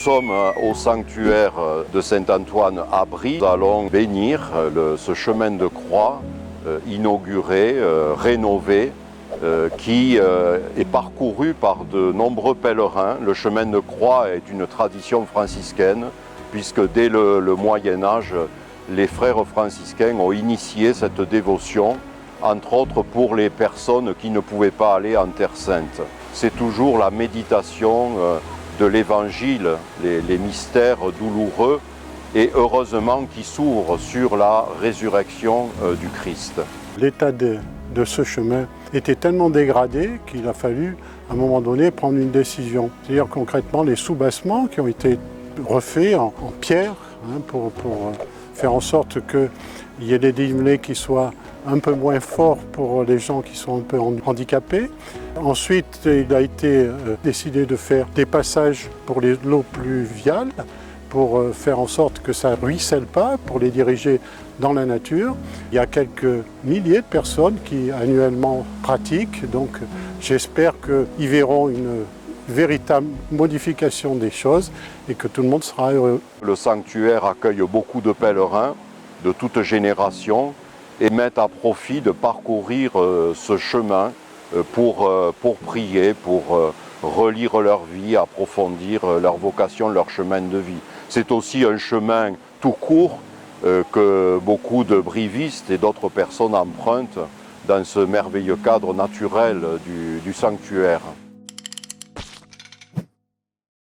Nous sommes au sanctuaire de Saint-Antoine à Brie. Nous allons bénir ce chemin de croix inauguré, rénové, qui est parcouru par de nombreux pèlerins. Le chemin de croix est une tradition franciscaine, puisque dès le Moyen-Âge, les frères franciscains ont initié cette dévotion, entre autres pour les personnes qui ne pouvaient pas aller en Terre Sainte. C'est toujours la méditation de l'Évangile, les mystères douloureux, et heureusement qui s'ouvrent sur la résurrection du Christ. L'état de ce chemin était tellement dégradé qu'il a fallu, à un moment donné, prendre une décision. C'est-à-dire concrètement les soubassements qui ont été refaits en pierre pour faire en sorte qu'il y ait des dénivelés qui soient un peu moins forts pour les gens qui sont un peu handicapés. Ensuite, il a été décidé de faire des passages pour l'eau pluviale, pour faire en sorte que ça ne ruisselle pas, pour les diriger dans la nature. Il y a quelques milliers de personnes qui annuellement pratiquent, donc j'espère qu'ils verront une véritable modification des choses et que tout le monde sera heureux. Le sanctuaire accueille beaucoup de pèlerins de toutes générations et mettent à profit de parcourir ce chemin pour prier, pour relire leur vie, approfondir leur vocation, leur chemin de vie. C'est aussi un chemin tout court que beaucoup de brivistes et d'autres personnes empruntent dans ce merveilleux cadre naturel du sanctuaire.